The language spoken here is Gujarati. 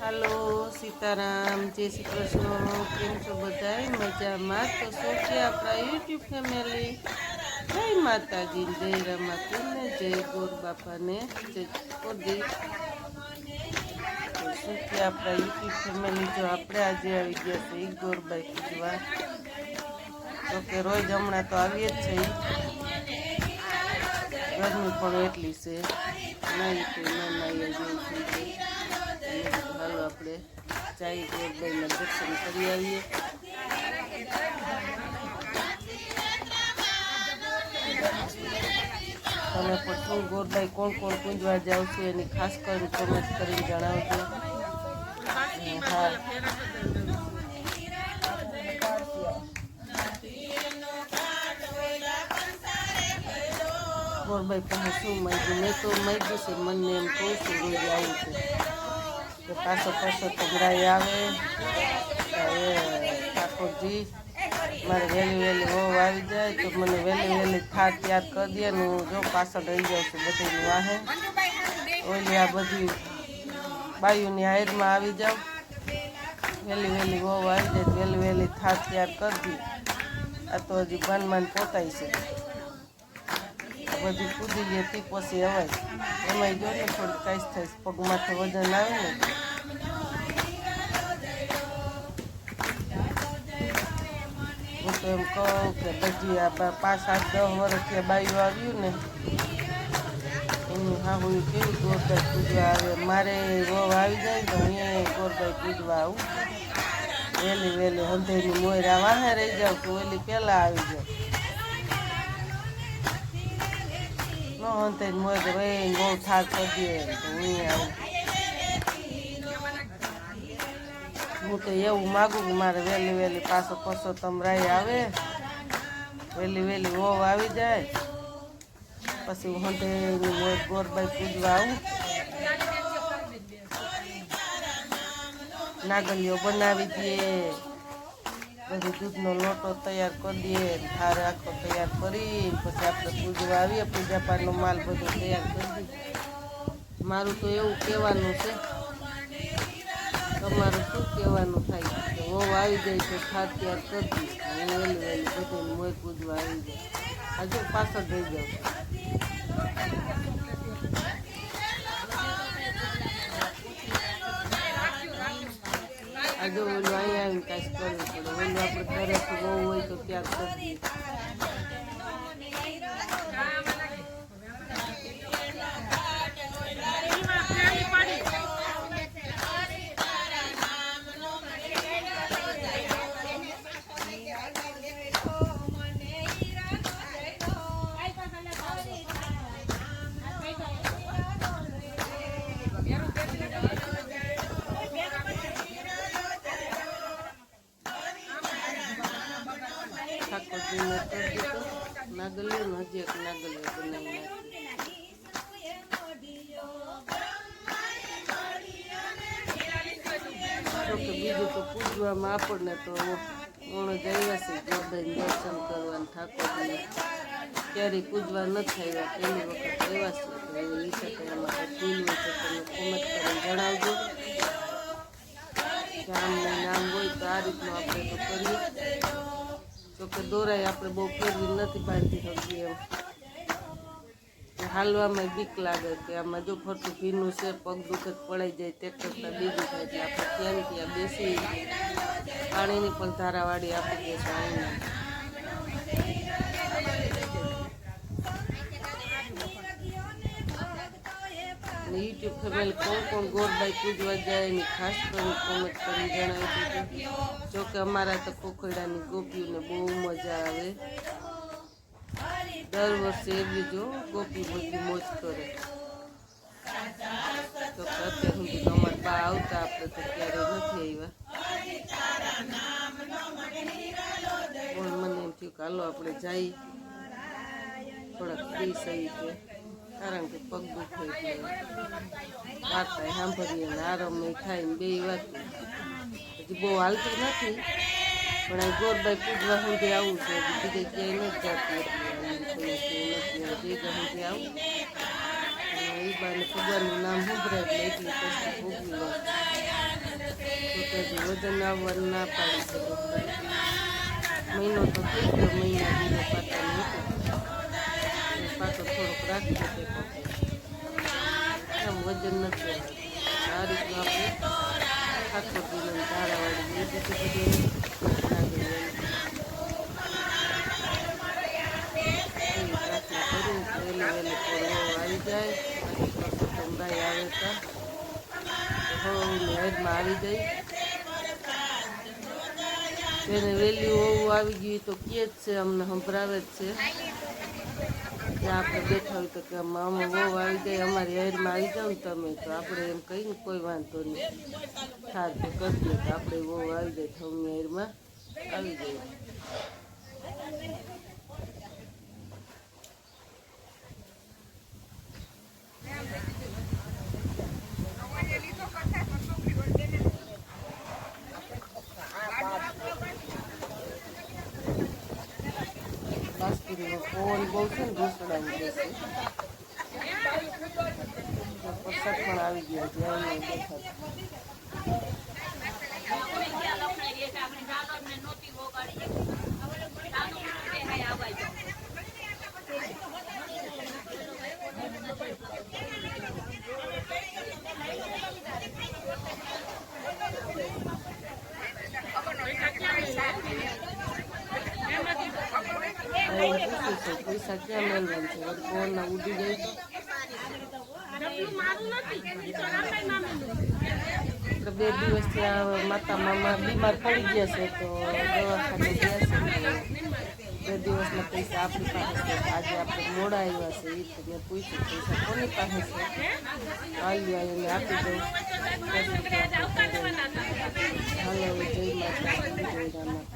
હાલો સીતારામ, જય શ્રી કૃષ્ણ. કેમ છો બધાય? મજામાં? તો શું છે આપણા યુટ્યુબ ફેમિલી? જય માતાજી, જય રમાપીરને, જય ગોર બાપાને, જય કોદી. તો શું કે આપણા યુટ્યુબ ફેમિલી, જો આપણે આજે આવી ગયા છે ગોરબાઈ પૂજવા. તો કે રોજ હમણાં તો આવીએ જ છે. ગરમી પણ એટલી છે, નહીં તો ન નાહ્યા જેવું થઈ જાય. હાલો આપણે જઈ ગોરબાઈના દર્શન કરી આવીએ. તમે પણ શું ગોરબાઈ કોણ કોણ પૂજવા જાવ છો એની ખાસ કરીને કોમેન્ટ કરીને જણાવજો. હા, ગોરબાઈ પાસે શું માંગ્યું? મેં તો માંગ્યું છે, મને એમ કહું છું રોજ આવું છું કે પાછો તગડાઈ આવે. એ ઠાકોરજી મારે વહેલી વહેલી હોવ આવી જાય તો મને વહેલી વહેલી થાળ તૈયાર કરી દે ને હું જો પાછળ રહી જાઉં છું બધીની વાહે. ઓલી આ બધી બાયુની હાયરમાં આવી જાઉં, વહેલી વહેલી હોવ આવી જાય તો વહેલી વહેલી થાળ તૈયાર કરી દી. આ તો હજી બાનમાં પોતાય છે, બધી કૂદી ગઈ તે પછી અવાય એમાંય જો ને થોડી કાંઈ થાય પગમાંથી વજન આવે ને. હું તો એમ કહું કે બધી આ 5-8-10 વર્ષથી બાયું આવ્યું ને એની હાહું કેવી ગોરબાઈ પૂજવા આવે. મારે વહુ આવી જાય ને તો હું એ ગોરબાઈ પૂજવા આવું. વહેલી વહેલી હંધેની મોયરા વાહે રહી જાઉં તો ઓલી પહેલાં આવી જાય. ન હંધેની મોય તો ભાઈ બહુ થાક કરી દે તો હું આવું. હું તો એવું માગું કે મારે વહેલી વહેલી પાછો તમરાઈ આવે, વહેલી વહેલી વહુ આવી જાય પછી હું હંધેની મોય ગોરબાઈ પૂજવા આવું. નાગલીઓ બનાવી દઈએ, બધી દૂધનો લોટો તૈયાર કરી દઈએ, થાળ આખો તૈયાર કરી પછી આપણે પૂજવા આવીએ. પૂજાપાઠનો માલ બધો તૈયાર કરી દઈએ. મારું તો એવું કહેવાનું છે, તમારું શું કહેવાનું થાય કે વહુ આવી જાય તો થાળ તૈયાર કરી દઈએ. હું વહેલી વહેલી બધીને મોય પૂજવા આવી જાય. હજુ પાછળ રહી જાઉં. આજે ઓલું અહીંયા આવીને કાંઈ કરવું પડે. ઓલું આપણે ઘરેથી બહુ હોય તો ત્યાર કરી દઈએ. ઠાકોરજીને કરી દીધો નાગલીઓ, હજી એક નાગલીઓ બનાવી નાખી. બીજું તો પૂજવામાં આપણને તો ઓણ જ આવ્યા છે ગોરબાઈને દર્શન કરવાનું. ઠાકોરજીને ક્યારેય પૂજવા નથી આવ્યા, પહેલી વખત આવ્યા છે. તો એ વિશે એમાં કંઈ ભૂલ હોય તો તમે કોમેન્ટ કરીને જણાવજો. ગામનું નામ હોય તો આ રીતનું આપણે તો કરીએ. જોકે દોરાય આપણે બહુ ફેરવી નથી બાંધી શકીએ એમ. હાલવામાં બીક લાગે કે આમાં જો ખોટું ભીનું છે, પગ દુખત પડાઈ જાય તે કરતાં બીજું થાય એટલે આપણે ત્યાં બેસી પાણીની પણ ધારાવાળી આપી દે છે આવીને. યુટ્યુબ ફેમિલી કોણ કોણ ગોરબાઈ પૂજવા જાય એની ખાસ કરીને કોમેન્ટ કરીને જણાવી દીધું. જોકે અમારા તો કોખડાની ગોપીઓને બહુ મજા આવે. દર વર્ષે એવી જો ગોપી બધી મોજ કરે. તો અત્યાર સુધી તો અમારા બા આવતા, આપણે તો ક્યારે નથી આવ્યા. પણ મને એમ થયું કે હાલો આપણે જઈ થોડાક ફ્રી થઈ કે, કારણ કે પગ દુખે એટલે વાર્તા સાંભળીએ ને આરામ થાય ને બે વાત. હજી બહુ હાલતું નથી પણ આ ગોરબાઈ પૂજવા સુધી આવું છે. બીજે ક્યાંય નથી જતી એટલે સુધી આવું. એ બાને ભગવાનનું નામ સાંભળે એટલે એટલી કષ્ટ ભોગવી લે. વજન આવવાનું ના પાડી છે ડૉક્ટરે. મહિનો તો થઈ ગયો, મહિના દીનો પાટાનું હતું, પાટો થોડોક રાખી દે એમ વજન નથી આવતું. આ રીતનું આપણે ઠાકોરજીને તારાવાળી લીધી છે બધું વહેલી આવી જાય. કમરાઈ આવે તો હેડમાં આવી ગઈ. એને વહેલી હોવું આવી ગયું તો કહે જ છે, અમને સંભળાવે જ છે. ત્યાં આપણે બેઠા હોય તો કે અમે બહુ આવી ગઈ, અમારી હેડમાં આવી જાવ ને તમે, તો આપણે એમ કહીને કોઈ વાંધો નહીં થાર તો કરી દે, તો આપણે બહુ આવી જાય તો અમને હેડમાં આવી જાય. બાસ્કીનો પવન બહુ છે ને, ઘૂસડાવી દેશે. વરસાદ પણ આવી ગયો, જ્યાં દેખાતું. પૈસા ક્યાં મેળવાનું છે? ફોન ઉડી જાય તો 2 દિવસથી આ માતા મામા બીમાર પડી ગયા છે, તો દવાખાને ગયા છે. 2 દિવસના પૈસા આપણી પાસે છે. આજે આપણે મોડા આવ્યા છે, એ તો મેં પૂછ્યું પૈસા કોની પાસે છે, હાલ્યો એને આપી દઉં. હાલો, જય માતા.